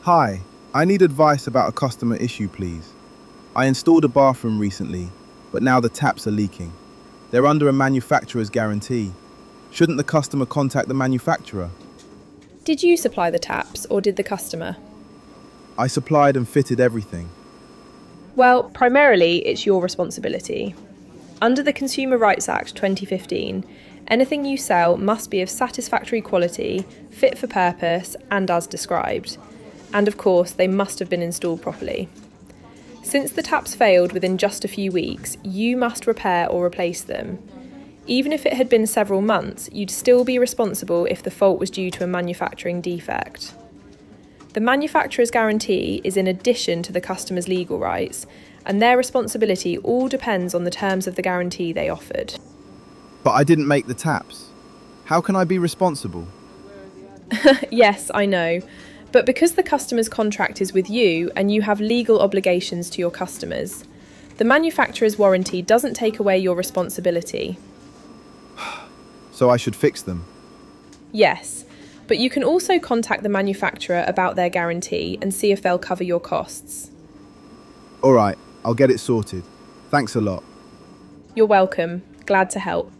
Hi, I need advice about a customer issue, please. I installed a bathroom recently, but now the taps are leaking. They're under a manufacturer's guarantee. Shouldn't the customer contact the manufacturer? Did you supply the taps or did the customer? I supplied and fitted everything. Well, primarily it's your responsibility. Under the Consumer Rights Act 2015, anything you sell must be of satisfactory quality, fit for purpose, and as described. And of course, they must have been installed properly. Since the taps failed within just a few weeks, you must repair or replace them. Even if it had been several months, you'd still be responsible if the fault was due to a manufacturing defect. The manufacturer's guarantee is in addition to the customer's legal rights, and their responsibility all depends on the terms of the guarantee they offered. But I didn't make the taps. How can I be responsible? Yes, I know. But because the customer's contract is with you and you have legal obligations to your customers, the manufacturer's warranty doesn't take away your responsibility. So I should fix them. Yes, but you can also contact the manufacturer about their guarantee and see if they'll cover your costs. All right, I'll get it sorted. Thanks a lot. You're welcome. Glad to help.